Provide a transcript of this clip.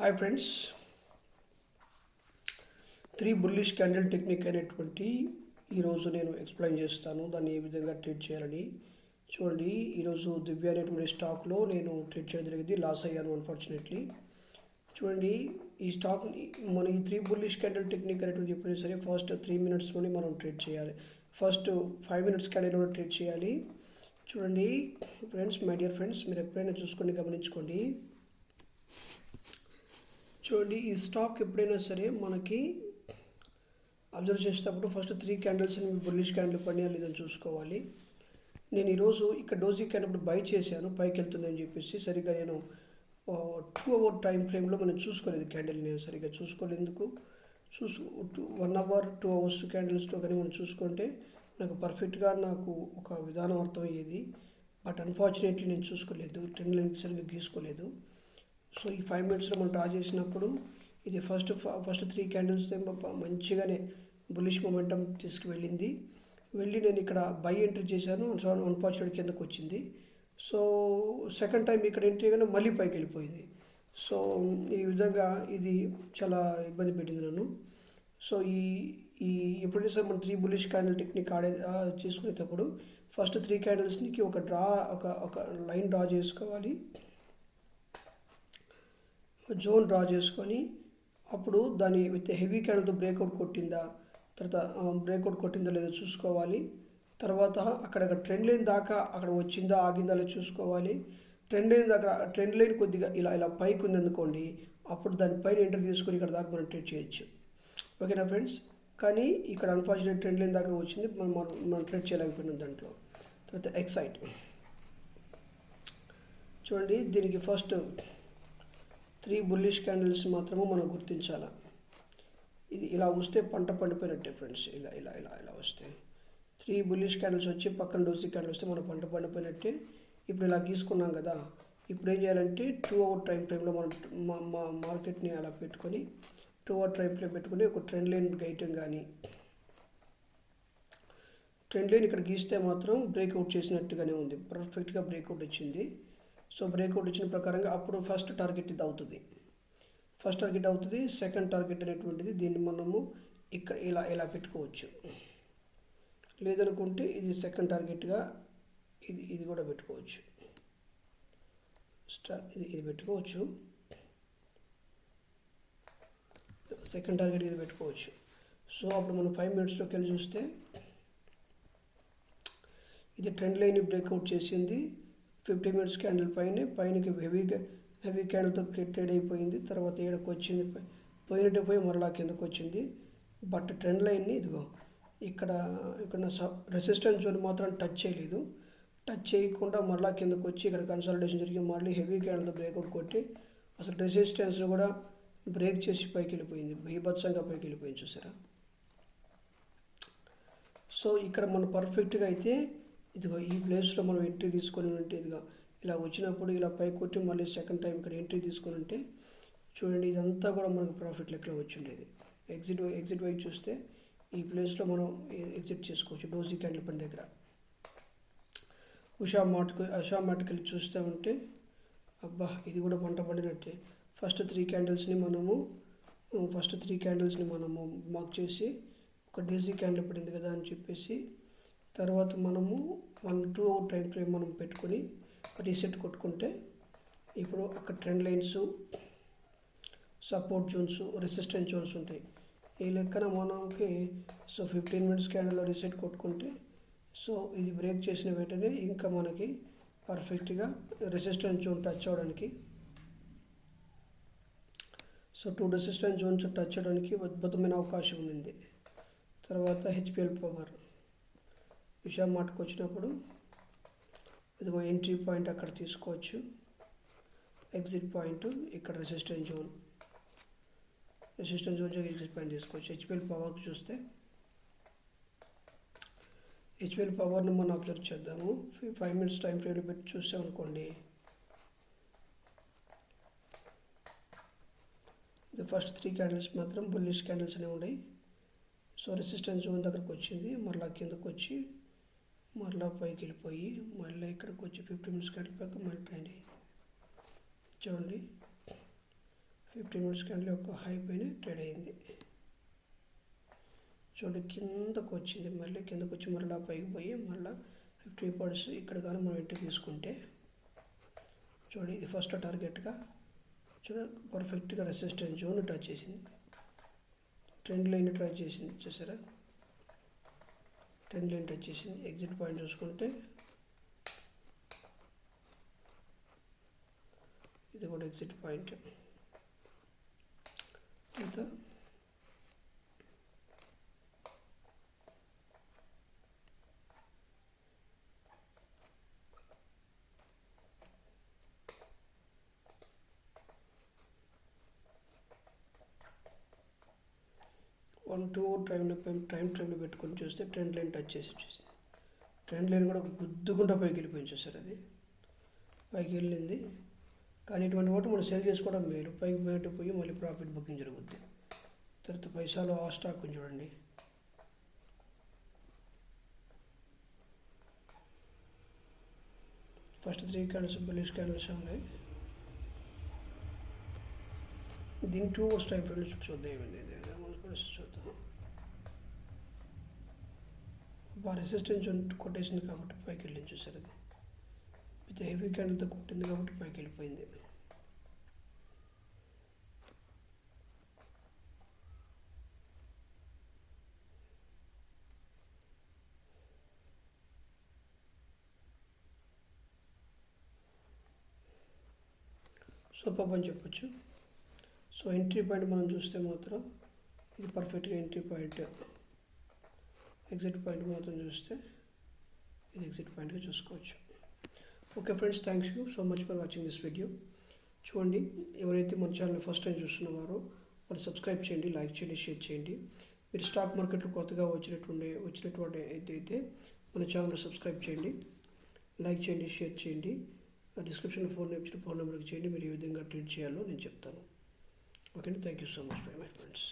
Hi friends, 3 bullish candle technique అనేటువంటి ఈరోజు నేను ఎక్స్ప్లెయిన్ చేస్తాను. దాన్ని ఏ విధంగా ట్రేడ్ చేయాలని. చూడండి, ఈరోజు దివ్య అనేటువంటి స్టాక్లో నేను ట్రేడ్ చేయడం జరిగింది. లాస్ అయ్యాను అన్ఫార్చునేట్లీ. చూడండి, ఈ స్టాక్ మన ఈ 3 బుల్లిష్ క్యాండిల్ టెక్నిక్ అనేటువంటి ఎప్పుడైనా సరే ఫస్ట్ 3 మినిట్స్లోనే మనం ట్రేడ్ చేయాలి. ఫస్ట్ 5 మినిట్స్ క్యాండిల్లో ట్రేడ్ చేయాలి. చూడండి ఫ్రెండ్స్, మై డియర్ ఫ్రెండ్స్, మీరు ఎప్పుడైనా చూసుకొని గమనించుకోండి. చూడండి, ఈ స్టాక్ ఎప్పుడైనా సరే మనకి అబ్జర్వ్ చేసేటప్పుడు ఫస్ట్ 3 క్యాండిల్స్ బుల్లిష్ క్యాండిల్ పడినా లేదని చూసుకోవాలి. నేను ఈరోజు ఇక్కడ డోజీ క్యాండిల్ బై చేశాను, పైకి వెళ్తుందని చెప్పేసి. సరిగ్గా నేను 2 అవర్ టైం ఫ్రేమ్లో మనం చూసుకోలేదు క్యాండిల్. నేను సరిగ్గా చూసుకోలేదు. ఎందుకు 1 అవర్ 2 అవర్స్ క్యాండిల్స్లో కానీ మనం చూసుకుంటే నాకు పర్ఫెక్ట్గా నాకు ఒక విధానం అర్థమయ్యేది. బట్ అన్ఫార్చునేట్లీ నేను చూసుకోలేదు, ట్రెండ్ లైన్ సరిగ్గా గీసుకోలేదు. సో ఈ 5 మినిట్స్లో మనం డ్రా చేసినప్పుడు ఇది ఫస్ట్ 3 క్యాండిల్స్ మంచిగానే బుల్లిష్ మొమెంటం తీసుకువెళ్ళింది. నేను ఇక్కడ బై ఎంట్రీ చేశాను, అన్ఫార్చునేట్ కిందకు వచ్చింది. సో సెకండ్ టైం ఇక్కడ ఎంట్రీ కానీ మళ్ళీ పైకి వెళ్ళిపోయింది. సో ఈ విధంగా ఇది చాలా ఇబ్బంది పెట్టింది నన్ను. సో ఈ ఎప్పుడైనా సరే మనం 3 బుల్లిష్ క్యాండిల్ టెక్నిక్ చేసుకునేటప్పుడు ఫస్ట్ 3 క్యాండిల్స్కి ఒక లైన్ డ్రా చేసుకోవాలి, జోన్ డ్రా చేసుకొని అప్పుడు దాన్ని విత్ హెవీ క్యాండిల్తో బ్రేక్అవుట్ కొట్టిందా, తర్వాత బ్రేక్అవుట్ కొట్టిందా లేదో చూసుకోవాలి. తర్వాత అక్కడ ట్రెండ్ లైన్ దాకా అక్కడ వచ్చిందా ఆగిందా లేదో చూసుకోవాలి. ట్రెండ్ లైన్ కొద్దిగా ఇలా పైకి ఉందనుకోండి, అప్పుడు దానిపైన ఎంట్రీ తీసుకొని ఇక్కడ దాకా మనం ట్రేడ్ చేయొచ్చు. ఓకేనా ఫ్రెండ్స్? కానీ ఇక్కడ అన్ఫార్చునేట్ ట్రెండ్ లైన్ దాకా వచ్చింది, మనం ట్రేడ్ చేయలేకపోయినాం దాంట్లో. తర్వాత ఎక్సైట్ చూడండి, దీనికి ఫస్ట్ 3 బుల్లిష్ క్యాండిల్స్ మాత్రమే మనం గుర్తించాలి. ఇది ఇలా వస్తే పంట పండిపోయినట్టే ఫ్రెండ్స్. ఇలా వస్తే 3 బుల్లిష్ క్యాండిల్స్ వచ్చి పక్కన డోసీ క్యాండిల్ వస్తే మనం పంట పండిపోయినట్టే. ఇప్పుడు ఇలా గీసుకున్నాం కదా, ఇప్పుడు ఏం చేయాలంటే 2 అవర్ టైం ఫ్రేమ్లో మనం మార్కెట్ని అలా పెట్టుకొని 2 అవర్ టైం ఫ్రేమ్ పెట్టుకొని ఒక ట్రెండ్ లైన్ గైటం కానీ ట్రెండ్ లైన్ ఇక్కడ గీస్తే మాత్రం బ్రేక్అవుట్ చేసినట్టుగానే ఉంది, పర్ఫెక్ట్గా బ్రేక్అవుట్ వచ్చింది. సో బ్రేక్అవుట్ వచ్చిన ప్రకారంగా అప్పుడు ఫస్ట్ టార్గెట్ ఇది అవుతుంది. సెకండ్ టార్గెట్ అనేటువంటిది దీన్ని మనము ఇక్కడ ఇలా పెట్టుకోవచ్చు. లేదనుకుంటే ఇది సెకండ్ టార్గెట్గా ఇది కూడా పెట్టుకోవచ్చు. ఇది పెట్టుకోవచ్చు, సెకండ్ టార్గెట్ ఇది పెట్టుకోవచ్చు. సో అప్పుడు మనం 5 మినిట్స్లోకి వెళ్ళి చూస్తే ఇది ట్రెండ్ లైన్ బ్రేక్అవుట్ చేసింది. 50 మినిట్స్ క్యాండిల్ పైనకి హెవీ క్యాండిల్తో ట్రేడ్ అయిపోయింది. తర్వాత ఏడకు వచ్చింది, పోయినట్టే పోయి మరలా కిందకు వచ్చింది. బట్ ట్రెండ్ లైన్ని ఇదిగో ఇక్కడ రెసిస్టెన్స్ జోన్ మాత్రం టచ్ చేయలేదు. టచ్ చేయకుండా మరలా కిందకు వచ్చి ఇక్కడ కన్సాలిడేషన్ జరిగి మళ్ళీ హెవీ క్యాండిల్తో బ్రేక్అవుట్ కొట్టి అసలు రెసిస్టెన్స్ని కూడా బ్రేక్ చేసి పైకి వెళ్ళిపోయింది, బీభత్సంగా పైకి వెళ్ళిపోయింది. చూసారా? సో ఇక్కడ మనం పర్ఫెక్ట్గా అయితే ఇదిగో ఈ ప్లేస్లో మనం ఎంట్రీ తీసుకొని ఉంటే ఇదిగో ఇలా వచ్చినప్పుడు ఇలా పైకి కొట్టి మళ్ళీ సెకండ్ టైం ఇక్కడ ఎంట్రీ తీసుకొని ఉంటే చూడండి, ఇదంతా కూడా మనకు ప్రాఫిట్ లెక్కలో వచ్చి ఉండేది. ఎగ్జిట్ వైపు చూస్తే ఈ ప్లేస్లో మనం ఎగ్జిట్ చేసుకోవచ్చు. డోజీ క్యాండిల్ పని దగ్గర ఉషా మార్ట్కి వెళ్ళి చూస్తే ఉంటే అబ్బా, ఇది కూడా పంట పండినట్టే. ఫస్ట్ 3 క్యాండిల్స్ని మనము మార్క్ చేసి ఒక డోజీ క్యాండిల్ పడింది కదా అని చెప్పేసి తర్వాత మనము 1-2 అవర్ టైం ఫ్రేమ్ మనం పెట్టుకొని రీసెట్ కొట్టుకుంటే ఇప్పుడు అక్కడ trend lines, support zones, resistance zones ఉంటాయి. ఈ లెక్కన మనకి 15 మినిట్స్ క్యాండిల్లో రీసెట్ కొట్టుకుంటే ఇది బ్రేక్ చేసిన వెంటనే ఇంకా మనకి పర్ఫెక్ట్గా రెసిస్టెన్స్ జోన్ టచ్ అవ్వడానికి 2 రెసిస్టెన్స్ జోన్స్ టచ్ అవ్వడానికి అద్భుతమైన అవకాశం ఉంది. తర్వాత హెచ్పిఎల్ పవర్ ఉషా మార్ట్కి వచ్చినప్పుడు ఇదిగో ఎంట్రీ పాయింట్ అక్కడ తీసుకోవచ్చు, ఎగ్జిట్ పాయింట్ ఇక్కడ రెసిస్టెన్స్ జోన్ ఎగ్జిట్ పాయింట్ తీసుకోవచ్చు. హెచ్పిఎల్ పవర్కి చూస్తే హెచ్పిఎల్ పవర్ని మనం అబ్జర్వ్ చేద్దాము. 5 మినిట్స్ టైం ఫ్రేమ్లో పెట్టి చూసామనుకోండి, ఇది ఫస్ట్ 3 క్యాండిల్స్ మాత్రం బుల్లిష్ క్యాండిల్స్ అనేవి ఉన్నాయి. సో రెసిస్టెన్స్ జోన్ దగ్గరకు వచ్చింది, మరలా కిందకు వచ్చి మరలా పైకి వెళ్ళిపోయి మళ్ళీ ఇక్కడికి వచ్చి 50 మినిట్స్ క్యాండిల్ పైకి మళ్ళీ ట్రెండ్ అయింది. చూడండి, 50 15 మినిట్స్ క్యాండిల్ యొక్క హై పైన ట్రేడ్ అయింది. చూడండి కిందకు వచ్చింది, మళ్ళీ కిందకు వచ్చి మరలా పైకి పోయి మళ్ళీ 50 పాయింట్స్ ఇక్కడ కానీ మనం ఎంట్రీ తీసుకుంటే చూడండి ఇది ఫస్ట్ టార్గెట్గా చూడండి పర్ఫెక్ట్గా రెసిస్టెన్స్ జోన్ టచ్ చేసింది, ట్రెండ్ లైన్ టచ్ చేసింది. చూసారా ట్రెండ్ లైన్ టచ్ చేసింది. ఎగ్జిట్ పాయింట్ చూసుకుంటే ఇది కూడా ఎగ్జిట్ పాయింట్. ఇంకా 1-2 టైం ట్రైన్లో పెట్టుకొని చూస్తే ట్రెండ్ లైన్ టచ్ చేసి వచ్చేసి ట్రెండ్ లైన్ కూడా గుద్దుకుంటా పైకి వెళ్ళిపోయింది. చూసారు అది పైకి వెళ్ళింది. కానీ ఇటువంటి వాటి మనం సెల్ చేసుకోవడం మేలు. పైకి బయట పోయి మళ్ళీ ప్రాఫిట్ బుకింగ్ జరుగుద్ది. తర్వాత పైసాలో ఆ స్టాక్ చూడండి, ఫస్ట్ 3 క్యాండిల్స్ బుల్లిష్ క్యాండిల్స్ ఉన్నాయి. దీని 2 అవర్స్ టైం ఫ్రేమ్లో చూద్దాం ఏమైంది చూద్దాం. బాగా రెసిస్టెన్స్ కొట్టేసింది కాబట్టి పైకి వెళ్ళింది. చూసారు అది విత్ హెవీ క్యాండిల్తో కొట్టింది కాబట్టి పైకి వెళ్ళిపోయింది. సూపర్ అని చెప్పొచ్చు. సో ఎంట్రీ పాయింట్ మనం చూస్తే మాత్రం ఇది పర్ఫెక్ట్గా ఎంట్రీ పాయింట్. ఎగ్జిట్ పాయింట్ మాత్రం చూస్తే ఇది ఎగ్జిట్ పాయింట్గా చూసుకోవచ్చు. Okay friends, thanks you so much for watching this video. చూడండి ఎవరైతే మన ఛానల్ ఫస్ట్ టైం చూస్తున్నవారో వాళ్ళు సబ్స్క్రైబ్ చేయండి, లైక్ చేయండి, షేర్ చేయండి. మీరు స్టాక్ మార్కెట్లో కొత్తగా వచ్చినటువంటి అయితే మన ఛానల్ సబ్స్క్రైబ్ చేయండి, లైక్ చేయండి, షేర్ చేయండి. డిస్క్రిప్షన్లో ఫోన్ నెంబర్కి చేయండి. మీరు ఏ విధంగా ట్రీట్ చేయాలో నేను చెప్తాను. ఓకే అండి, thank you so much my friends.